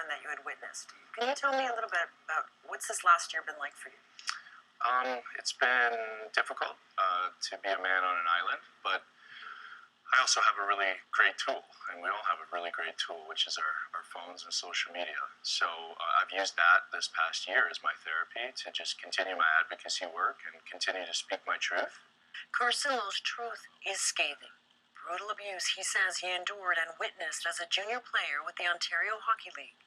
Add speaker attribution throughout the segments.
Speaker 1: that you had witnessed. Can you tell me a little bit about what's this last year been like for you?
Speaker 2: It's been difficult to be a man on an island, but I also have a really great tool, and we all have a really great tool, which is our phones and social media. So I've used that this past year as my therapy to just continue my advocacy work and continue to speak my truth.
Speaker 1: Carcillo's truth is scathing. Brutal abuse he says he endured and witnessed as a junior player with the Ontario Hockey League.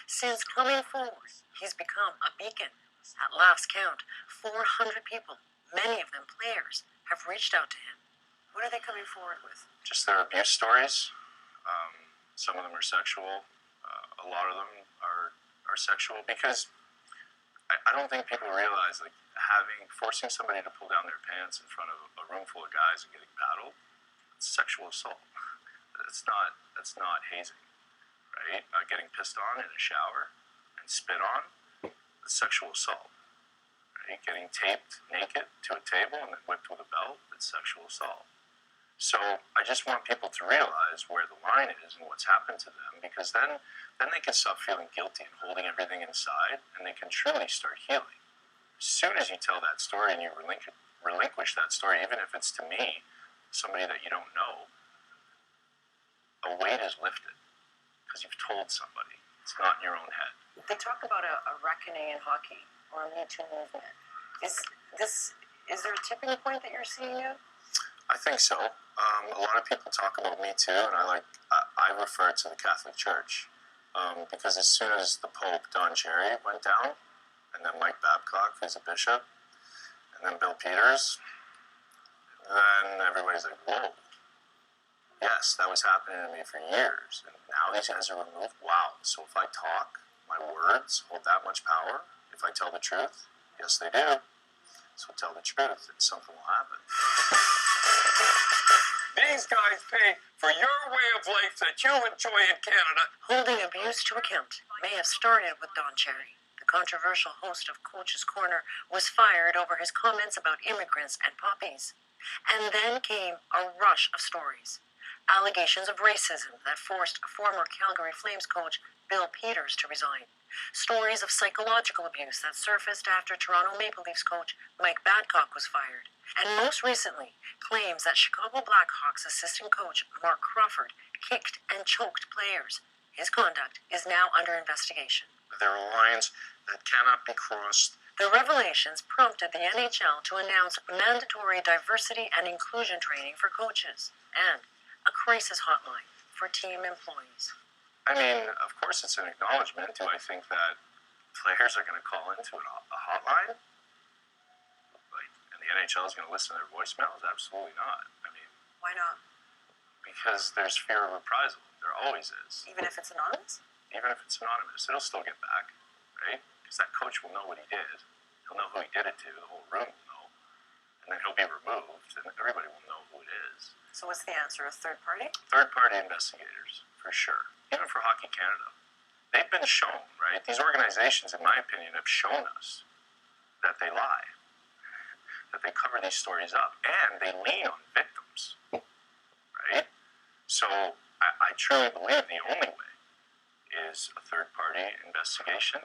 Speaker 1: Since coming forward, he's become a beacon. At last count, 400 people, many of them players, have reached out to him. What are they coming forward with?
Speaker 2: Just their abuse stories. Some of them are sexual. A lot of them are sexual because I don't think people realize, like, forcing somebody to pull down their pants in front of a room full of guys and getting paddled, it's sexual assault. That's not hazing, right? Getting pissed on in a shower and spit on, it's sexual assault. Right? Getting taped naked to a table and then whipped with a belt, it's sexual assault. So I just want people to realize where the line is and what's happened to them, because then they can stop feeling guilty and holding everything inside, and they can truly start healing. As soon as you tell that story and you relinquish that story, even if it's to me, somebody that you don't know, a weight is lifted because you've told somebody. It's not in your own head.
Speaker 1: They talk about a reckoning in hockey or a Me Too movement. Is there a tipping point that you're seeing now?
Speaker 2: I think so. A lot of people talk about Me Too, and I refer to the Catholic Church because as soon as the Pope, Don Cherry, went down, and then Mike Babcock, who's a bishop, and then Bill Peters, then everybody's like, whoa. Yes, that was happening to me for years, and now these guys are removed. Wow. So if I talk, my words hold that much power. If I tell the truth, yes, they do. So tell the truth, and something will happen.
Speaker 3: These guys pay for your way of life that you enjoy in Canada.
Speaker 1: Holding abuse to account may have started with Don Cherry. The controversial host of Coach's Corner was fired over his comments about immigrants and puppies. And then came a rush of stories. Allegations of racism that forced former Calgary Flames coach Bill Peters to resign. Stories of psychological abuse that surfaced after Toronto Maple Leafs coach Mike Babcock was fired. And most recently, claims that Chicago Blackhawks assistant coach Mark Crawford kicked and choked players. His conduct is now under investigation.
Speaker 2: There are lines that cannot be crossed.
Speaker 1: The revelations prompted the NHL to announce mandatory diversity and inclusion training for coaches and a crisis hotline for team employees.
Speaker 2: I mean, of course it's an acknowledgement. Do I think that players are going to call into a hotline? And the NHL is going to listen to their voicemails? Absolutely not. I mean...
Speaker 1: Why not?
Speaker 2: Because there's fear of reprisal. There always is.
Speaker 1: Even if it's anonymous?
Speaker 2: Even if it's anonymous, it'll still get back, right? Because that coach will know what he did. He'll know who he did it to. The whole room will know. And then he'll be removed, and everybody will know who it is.
Speaker 1: So what's the answer? A third party?
Speaker 2: Third-party investigators, for sure. Even for Hockey Canada. They've been shown, right? These organizations, in my opinion, have shown us that they lie, that they cover these stories up, and they lean on victims, right? So I truly believe the only way is a third-party investigation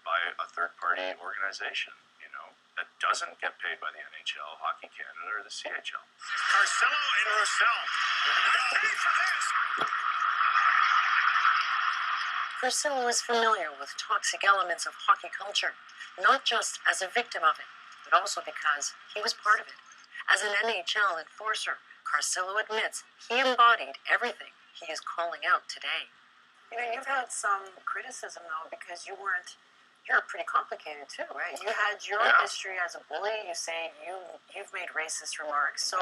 Speaker 2: by a third-party organization, you know, that doesn't get paid by the NHL, Hockey Canada, or the CHL.
Speaker 3: Carcillo and Roussel. We're going to get paid for this.
Speaker 1: Carcillo is familiar with toxic elements of hockey culture, not just as a victim of it, but also because he was part of it. As an NHL enforcer, Carcillo admits he embodied everything he is calling out today. You know, you've had some criticism, though, because you're pretty complicated, too, right? You had your history as a bully. You say you've made racist remarks. So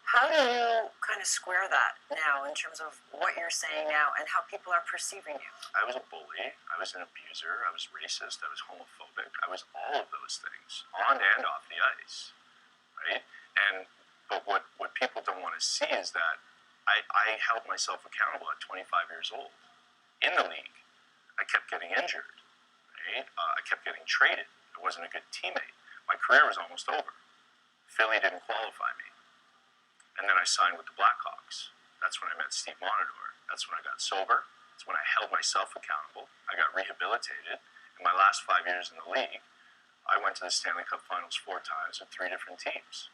Speaker 1: how do you kind of square that now in terms of what you're saying now and how people are perceiving you?
Speaker 2: I was a bully. I was an abuser. I was racist. I was homophobic. I was all of those things, on and off the ice, right? But what people don't want to see is that I held myself accountable at 25 years old. In the league, I kept getting injured, right? I kept getting traded. I wasn't a good teammate. My career was almost over. Philly didn't qualify me. And then I signed with the Blackhawks. That's when I met Steve Monador. That's when I got sober. That's when I held myself accountable. I got rehabilitated. In my last 5 years in the league, I went to the Stanley Cup Finals 4 times with 3 different teams.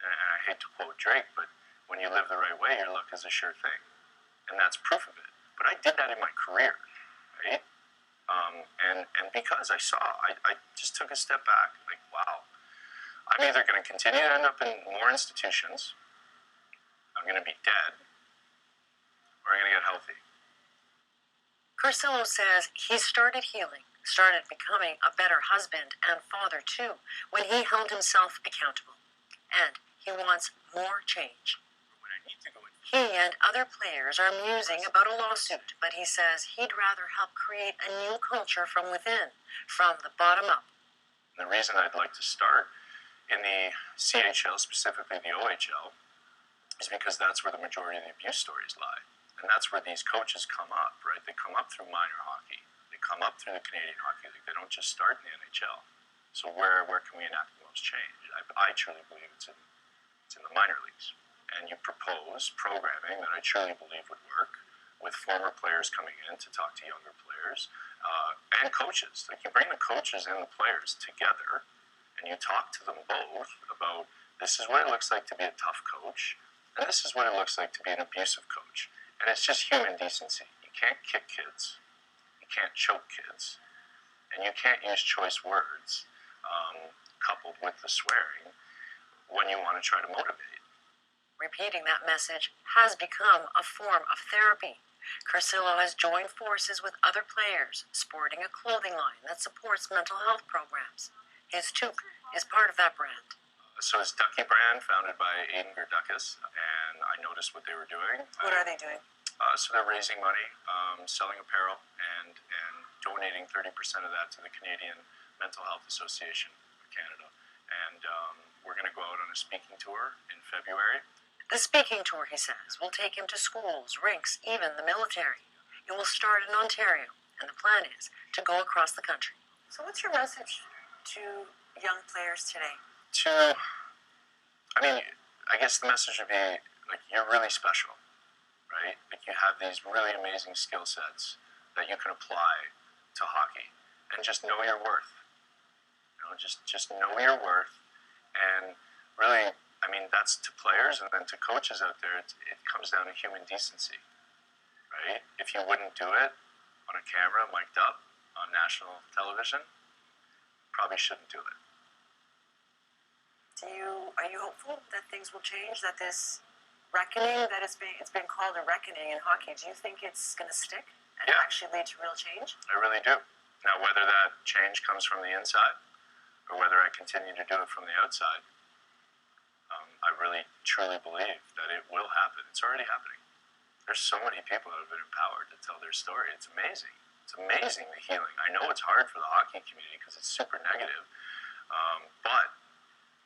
Speaker 2: And I hate to quote Drake, but when you live the right way, your luck is a sure thing. And that's proof of it. But I did that in my career, right? And because I saw, I just took a step back, like, wow, I'm either going to continue to end up in more institutions, I'm going to be dead, or I'm going to get healthy.
Speaker 1: Carcillo says he started healing, started becoming a better husband and father too, when he held himself accountable. And he wants more change.
Speaker 2: When I need to go in.
Speaker 1: He and other players are musing about a lawsuit, but he says he'd rather help create a new culture from within, from the bottom up.
Speaker 2: The reason I'd like to start in the CHL, specifically the OHL, is because that's where the majority of the abuse stories lie. And that's where these coaches come up, right? They come up through minor hockey. They come up through the Canadian Hockey League. They don't just start in the NHL. So where can we enact the most change? I truly believe it's in the minor leagues. And you propose programming that I truly believe would work, with former players coming in to talk to younger players, and coaches. Like, you bring the coaches and the players together, and you talk to them both about, this is what it looks like to be a tough coach, and this is what it looks like to be an abusive coach. And it's just human decency. You can't kick kids, you can't choke kids, and you can't use choice words coupled with the swearing when you want to try to motivate.
Speaker 1: Repeating that message has become a form of therapy. Carcillo has joined forces with other players, sporting a clothing line that supports mental health programs. His toque is part of that brand.
Speaker 2: So it's Ducky brand, founded by Aiden Gerduckis, and I noticed what they were doing.
Speaker 1: What are they doing?
Speaker 2: So they're raising money, selling apparel, and donating 30% of that to the Canadian Mental Health Association of Canada. And we're going to go out on a speaking tour in February.
Speaker 1: The speaking tour, he says, will take him to schools, rinks, even the military. It will start in Ontario, and the plan is to go across the country. So what's your message to young players today?
Speaker 2: I guess the message would be, like, you're really special, right? Like, you have these really amazing skill sets that you can apply to hockey, and just know your worth. You know, just know your worth, and really, that's to players, and then to coaches out there, it comes down to human decency, right? If you wouldn't do it on a camera, mic'd up, on national television, probably shouldn't do it.
Speaker 1: Are you hopeful that things will change, that this reckoning, that it's been called a reckoning in hockey, do you think it's going to stick and actually lead to real change?
Speaker 2: I really do. Now, whether that change comes from the inside or whether I continue to do it from the outside, I really, truly believe that it will happen. It's already happening. There's so many people that have been empowered to tell their story. It's amazing. It's amazing, the healing. I know it's hard for the hockey community because it's super negative, but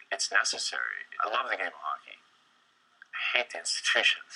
Speaker 2: it's necessary. I love the game of hockey. I hate the institutions,